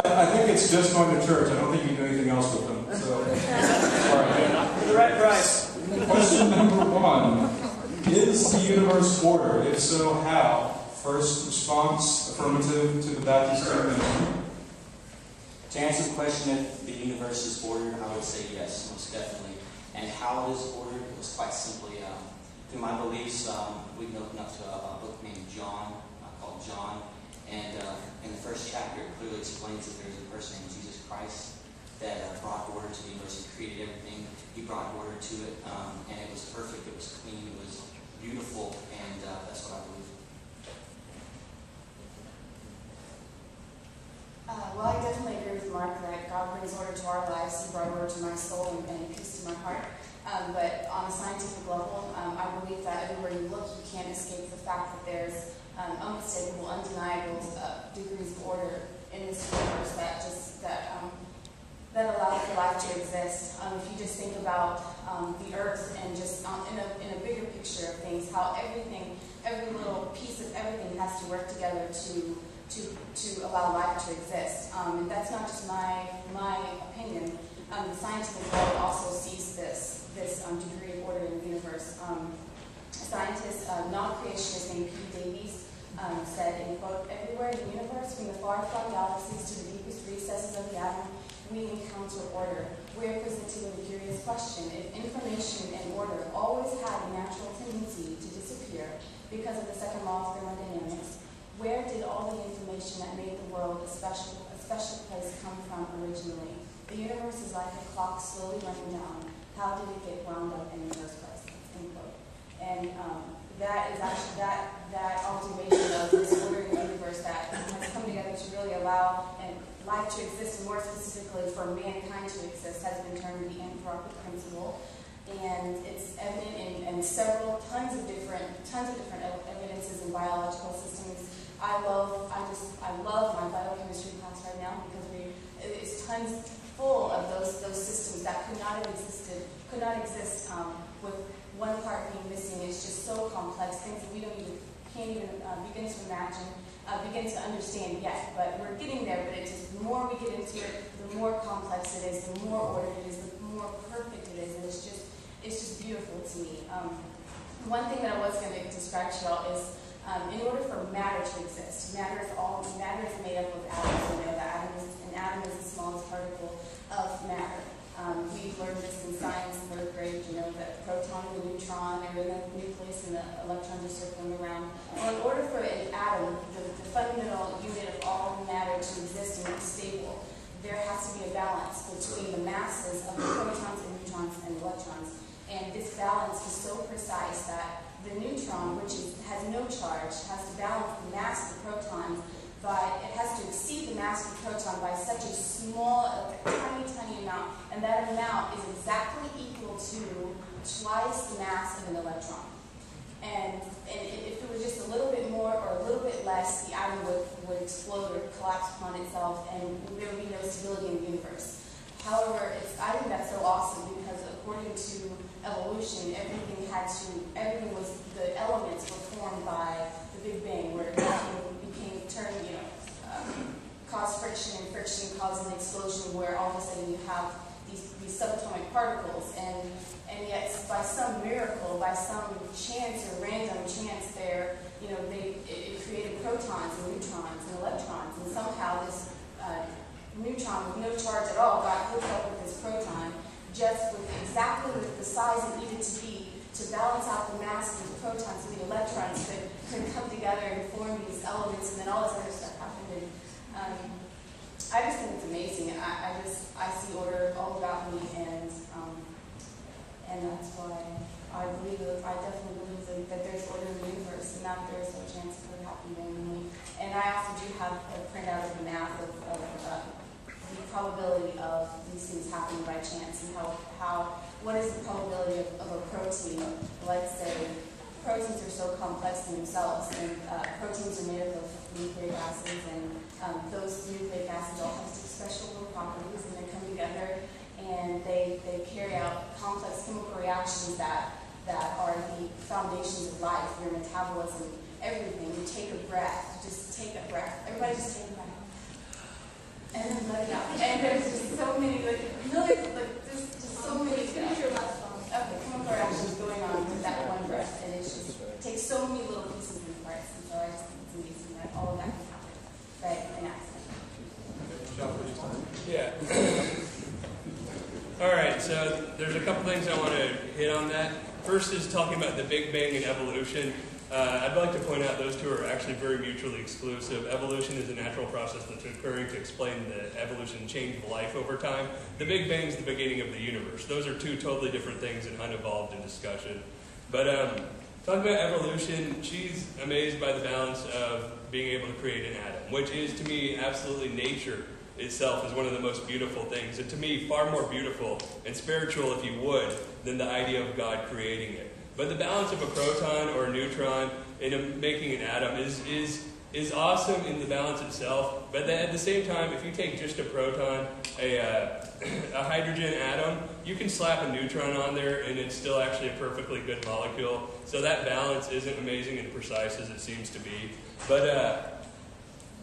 I think it's just going to church. I don't think you do anything else with them. So, all right. For the right price. Question number 1. Is the universe order? If so, how? First response, affirmative to the Baptist statement. To answer the question if the universe is ordered, I would say yes, most definitely. And how it is ordered was quite simply through my beliefs. We've been looking up to a book named John, called John. And in the first chapter, it clearly explains that there's a person named Jesus Christ that brought order to the universe. He created everything. He brought order to it. And it was perfect. It was clean. It was beautiful. And that's what I believe. Well, I definitely agree with Mark that God brings order to our lives. He brought order to my soul and peace to my heart. But on a scientific level, I believe that everywhere you look, you can't escape the fact that there's unmistakable, undeniable degrees of order in this universe that allow for life to exist. If you just think about the earth and just in a bigger picture of things, how every little piece of everything has to work together to allow life to exist. And that's not just my opinion. The scientific world also sees this degree of order in the universe. A scientist, non-creationist named P. Davies, said, in quote, "Everywhere in the universe, from the far-flung galaxies to the deepest recesses of the atom, we encounter order. We are presented with a curious question. If information and order always had a natural tendency to disappear because of the second law of thermodynamics, where did all the information that made the world a special place come from originally? The universe is like a clock slowly running down. How did it get wound up in the first place?" End quote. And that is actually that observation of this order in the universe that has come together to really allow life to exist, and more specifically for mankind to exist, has been termed the anthropic principle. And it's evident in several tons of different evidences in biological systems. I love my biochemistry class right now because it's tons full of those systems that could not exist with one part being missing. It's just so complex, things that we can't even begin to imagine, begin to understand yet. But we're getting there. But the more we get into it, the more complex it is, the more ordered it is, the more perfect it is, and it's just beautiful to me. One thing that I was going to describe to y'all is, in order for matter to exist, matter is made up of atoms. We know that an atom is the smallest particle of matter. We've learned this in science in 3rd grade. You know that the proton and the neutron are in the nucleus and the electrons are circling around. Well, in order for an atom, the fundamental unit of all matter, to exist and be stable, there has to be a balance between the masses of the protons and neutrons and electrons. And this balance is so precise that the neutron, which has no charge, has to balance the mass of the proton it has to exceed the mass of the proton by such a small, tiny amount, and that amount is exactly equal to twice the mass of an electron. And if it was just a little bit more or a little bit less, the atom would explode or collapse upon itself, and there would be no stability in the universe. However, I think that's so awesome because according to evolution, the elements were formed by the Big Bang, where caused friction, and friction caused an explosion where all of a sudden you have these subatomic particles, and yet by some miracle, by some chance or random chance, it created protons and neutrons and electrons, and somehow this neutron with no charge at all got hooked up with this proton, just with exactly the size it needed to be to balance out the mass of the protons, so the electrons could come together and form these elements, and then all this other stuff happened. I just think it's amazing, and I see order all about me, and that's why I definitely believe that there's order in the universe, and that there's no chance it could happen randomly. And I also do have a printout of the math of the probability of these things happening by chance, and what is the probability of a protein. Let's say proteins are so complex in themselves, and proteins are made up of nucleic acids, and those nucleic acids all have special little properties, and they come together and they carry out complex chemical reactions that are the foundations of life, your metabolism, everything. You take a breath, just take a breath. Everybody just take a breath. And Yeah. All right, so there's a couple things I want to hit on that. First is talking about the Big Bang and evolution. I'd like to point out those two are actually very mutually exclusive. Evolution is a natural process that's occurring to explain the evolution and change of life over time. The Big Bang is the beginning of the universe. Those are two totally different things and uninvolved in discussion. But talking about evolution, she's amazed by the balance of being able to create an atom, which is, to me, absolutely nature itself is one of the most beautiful things. And to me, far more beautiful and spiritual, if you would, than the idea of God creating it. But the balance of a proton or a neutron in making an atom is awesome in the balance itself. But at the same time, if you take just a proton, a hydrogen atom, you can slap a neutron on there and it's still actually a perfectly good molecule. So that balance isn't amazing and precise as it seems to be. But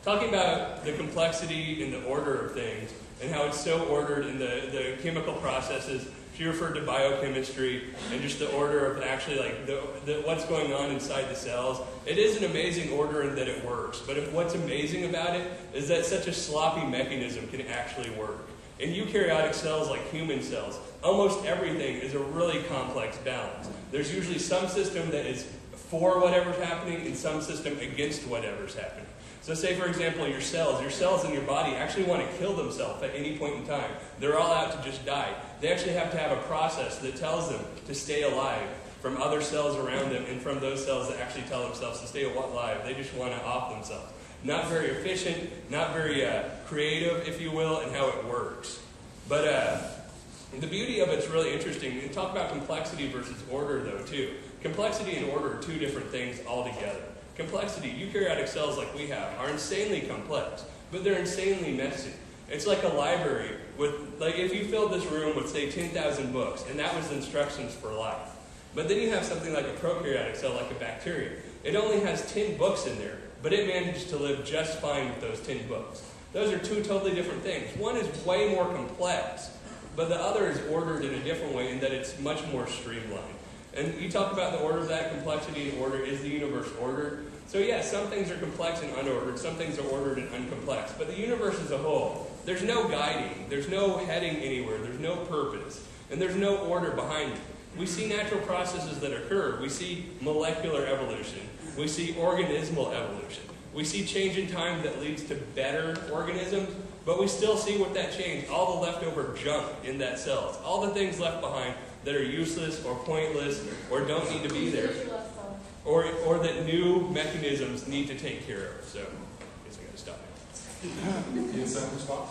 talking about the complexity in the order of things and how it's so ordered in the chemical processes, she referred to biochemistry and just the order of actually like what's going on inside the cells. It is an amazing order in that it works. But what's amazing about it is that such a sloppy mechanism can actually work. In eukaryotic cells like human cells, almost everything is a really complex balance. There's usually some system that is for whatever's happening and some system against whatever's happening. So say, for example, your cells in your body actually want to kill themselves at any point in time. They're all out to just die. They actually have to have a process that tells them to stay alive from other cells around them and from those cells that actually tell themselves to stay alive. They just want to off themselves. Not very efficient, not very creative, if you will, in how it works. But the beauty of it's really interesting. And talk about complexity versus order, though, too. Complexity and order are two different things altogether. Complexity, eukaryotic cells like we have, are insanely complex, but they're insanely messy. It's like a library with, like if you filled this room with, say, 10,000 books, and that was instructions for life. But then you have something like a prokaryotic cell, like a bacteria. It only has 10 books in there, but it managed to live just fine with those 10 books. Those are two totally different things. One is way more complex, but the other is ordered in a different way in that it's much more streamlined. And you talk about the order of that, complexity and order. Is the universe ordered? So yes, some things are complex and unordered. Some things are ordered and uncomplex. But the universe as a whole, there's no guiding. There's no heading anywhere. There's no purpose. And there's no order behind it. We see natural processes that occur. We see molecular evolution. We see organismal evolution. We see change in time that leads to better organisms. But we still see with that change all the leftover junk in that cells. All the things left behind that are useless or pointless or don't need to be there, or that new mechanisms need to take care of. So, I guess I got to stop now. You have some response?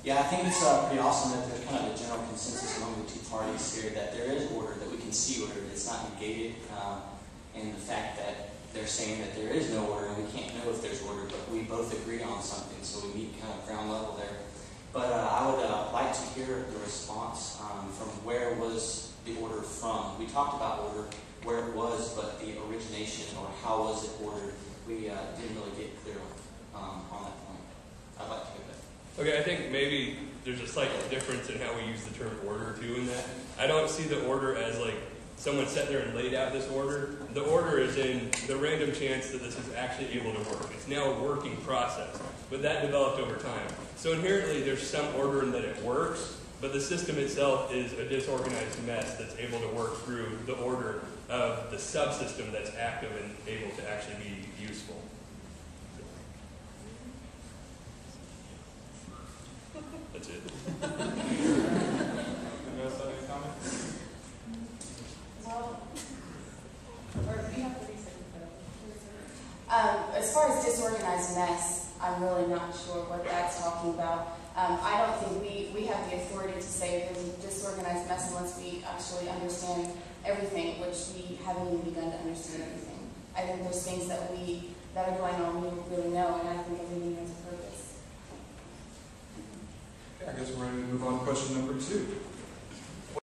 Yeah, I think it's pretty awesome that there's kind of a general consensus among the two parties here that there is order, that we can see order, that it's not negated in the fact that they're saying that there is no order and we can't know if there's order, but we both agree on something, so we meet kind of ground level there. But I would like to hear the response from where was the order from. We talked about order, where it was, but the origination or how was it ordered, we didn't really get clear on that point. I'd like to hear that. Okay, I think maybe there's a slight difference in how we use the term order too in that. I don't see the order as like someone sat there and laid out this order. The order is in the random chance that this is actually able to work. It's now a working process, but that developed over time. So inherently there's some order in that it works, but the system itself is a disorganized mess that's able to work through the order of the subsystem that's active and able to actually be useful. That's it. Anyone else have any comments? Well, or do you have to research as far as disorganized mess, I'm really not sure what that's talking about. I don't think we have the authority to say there's a disorganized mess unless we actually understand everything, which we haven't even begun to understand everything. I think there's things that are going on we don't really know, and I think everything has a purpose. Okay, I guess we're ready to move on to question number 2.